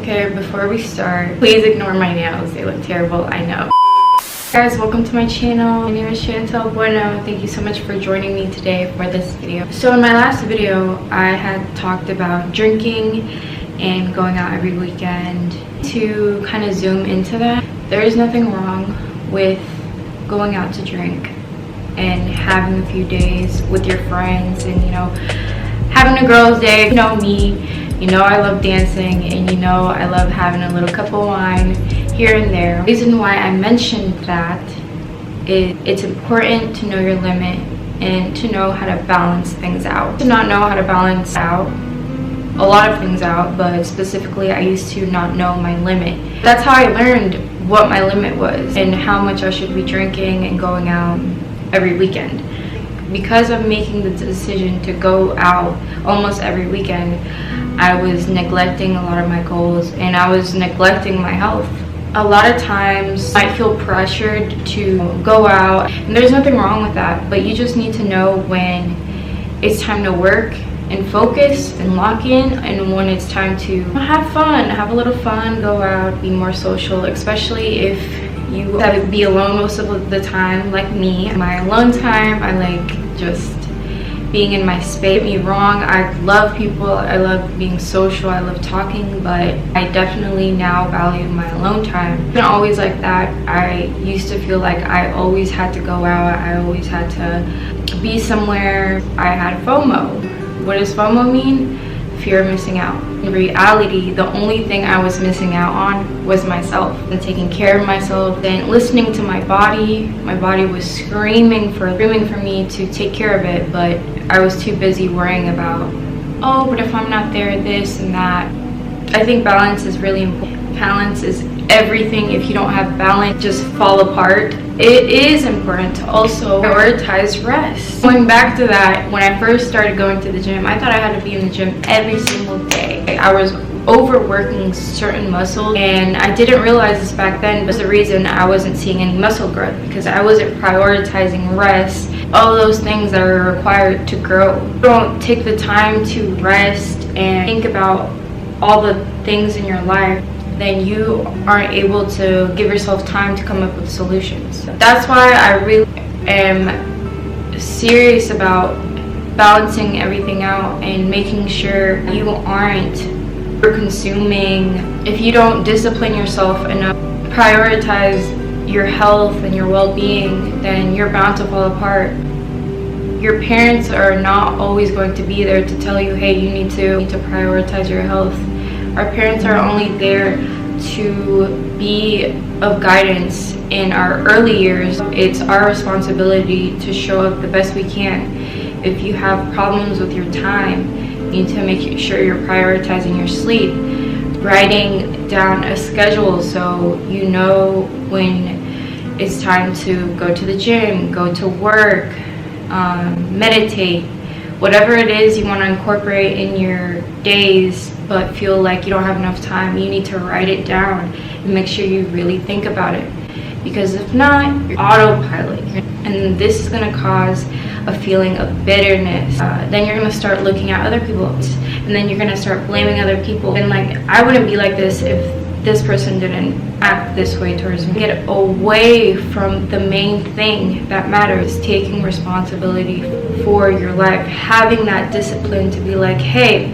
Okay, before we start, please ignore my nails. They look terrible, I know. Guys, welcome to my channel. My name is Chantel Bueno. Thank you so much for joining me today for this video. So in my last video, I had talked about drinking and going out every weekend. To kind of zoom into that, there is nothing wrong with going out to drink and having a few days with your friends and, you know, having a girls' day. You know me, you know I love dancing, and you know I love having a little cup of wine here and there. The reason why I mentioned that is it's important to know your limit and to know how to balance things out. To not know how to balance out a lot of things out, but specifically I used to not know my limit. That's how I learned what my limit was and how much I should be drinking and going out every weekend. Because of making the decision to go out almost every weekend, I was neglecting a lot of my goals and I was neglecting my health. A lot of times I feel pressured to go out, and there's nothing wrong with that, but you just need to know when it's time to work and focus and lock in, and when it's time to have fun, have a little fun, go out, be more social, especially if you have to be alone most of the time like me. My alone time, I like just being in my space. Don't get me wrong, I love people, I love being social, I love talking, but I definitely now value my alone time. It's been always like that. I used to feel like I always had to go out, I always had to be somewhere. I had FOMO. What does FOMO mean? Fear of missing out. In reality, the only thing I was missing out on was myself and taking care of myself and listening to my body. My body was screaming for me to take care of it, but I was too busy worrying about, oh, but if I'm not there, this and that. I think balance is really important. Balance is everything. If you don't have balance, just fall apart. It is important to also prioritize rest. Going back to that, when I first started going to the gym, I thought I had to be in the gym every single day. I was overworking certain muscles, and I didn't realize this back then, but the reason I wasn't seeing any muscle growth because I wasn't prioritizing rest, all those things that are required to grow. Don't take the time to rest and think about all the things in your life, then you aren't able to give yourself time to come up with solutions. That's why I really am serious about balancing everything out and making sure you aren't consuming. If you don't discipline yourself enough, prioritize your health and your well-being, then you're bound to fall apart. Your parents are not always going to be there to tell you, hey, you need to prioritize your health. Our parents are only there to be of guidance in our early years. It's our responsibility to show up the best we can. If you have problems with your time, you need to make sure you're prioritizing your sleep. Writing down a schedule so you know when it's time to go to the gym, go to work, meditate, whatever it is you want to incorporate in your days but feel like you don't have enough time, you need to write it down and make sure you really think about it, because if not, you're autopilot, and this is going to cause a feeling of bitterness. Then you're going to start looking at other people, and then you're going to start blaming other people, and like, I wouldn't be like this if this person didn't act this way towards me. Get away from the main thing that matters, taking responsibility for your life, having that discipline to be like, hey,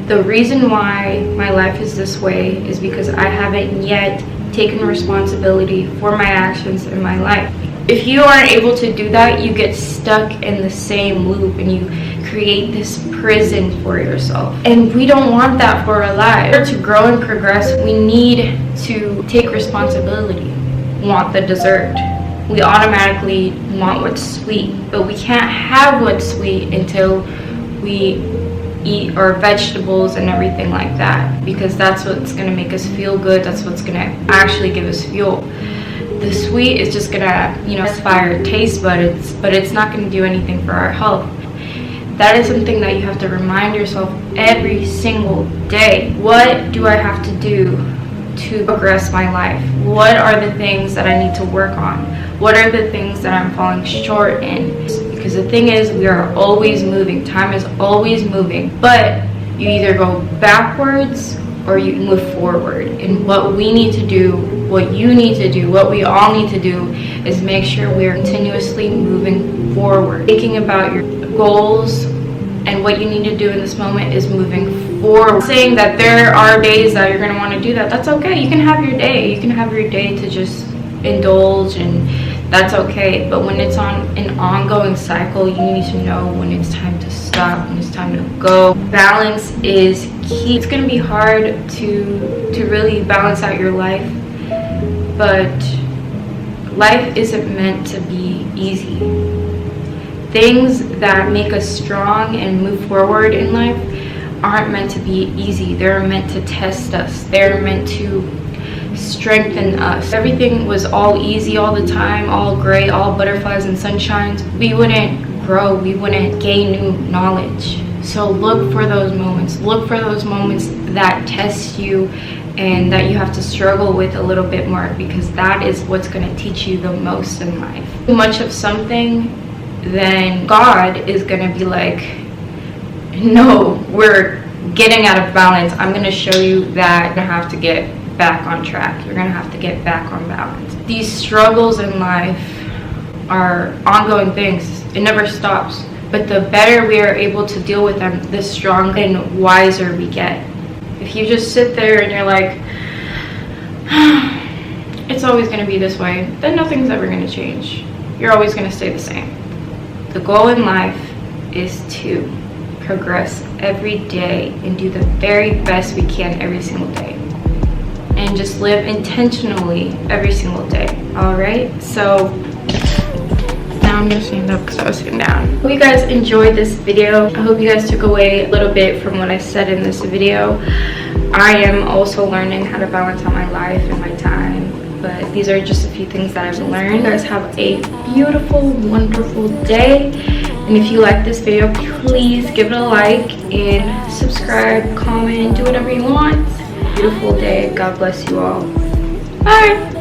the reason why my life is this way is because I haven't yet taken responsibility for my actions in my life. If you aren't able to do that, you get stuck in the same loop and you create this prison for yourself. And we don't want that for our lives. To grow and progress, we need to take responsibility. We want the dessert. We automatically want what's sweet, but we can't have what's sweet until we eat our vegetables and everything like that, because that's what's going to make us feel good. That's what's going to actually give us fuel. The sweet is just going to, you know, satisfy our taste buds, but it's not going to do anything for our health. That is something that you have to remind yourself every single day. What do I have to do to progress my life? What are the things that I need to work on? What are the things that I'm falling short in? Because the thing is, we are always moving. Time is always moving. But you either go backwards or you move forward. And what we need to do, what you need to do, what we all need to do is make sure we're continuously moving forward. Thinking about your goals and what you need to do in this moment is moving forward. Saying that there are days that you're going to want to do that, that's okay. You can have your day. You can have your day to just indulge, and that's okay. But when it's on an ongoing cycle, you need to know when it's time to stop, when it's time to go. Balance is key. It's going to be hard to really balance out your life, but life isn't meant to be easy. Things that make us strong and move forward in life aren't meant to be easy. They're meant to test us. They're meant to strengthen us. If everything was all easy all the time, all great, all butterflies and sunshines, we wouldn't grow, we wouldn't gain new knowledge. So look for those moments. Look for those moments that test you and that you have to struggle with a little bit more, because that is what's going to teach you the most in life. Too much of something, then God is going to be like, no, we're getting out of balance. I'm going to show you that you're going to have to get back on track. You're going to have to get back on balance. These struggles in life are ongoing things. It never stops. But the better we are able to deal with them, the stronger and wiser we get. If you just sit there and you're like, it's always going to be this way, then nothing's ever going to change. You're always going to stay the same. The goal in life is to progress every day and do the very best we can every single day. And just live intentionally every single day. Alright? So now I'm gonna stand up because I was sitting down. Hope you guys enjoyed this video. I hope you guys took away a little bit from what I said in this video. I am also learning how to balance out my life and my time, but these are just a few things that I've learned. You guys have a beautiful, wonderful day. And if you like this video, please give it a like and subscribe, comment, do whatever you want. Beautiful day. God bless you all. Bye.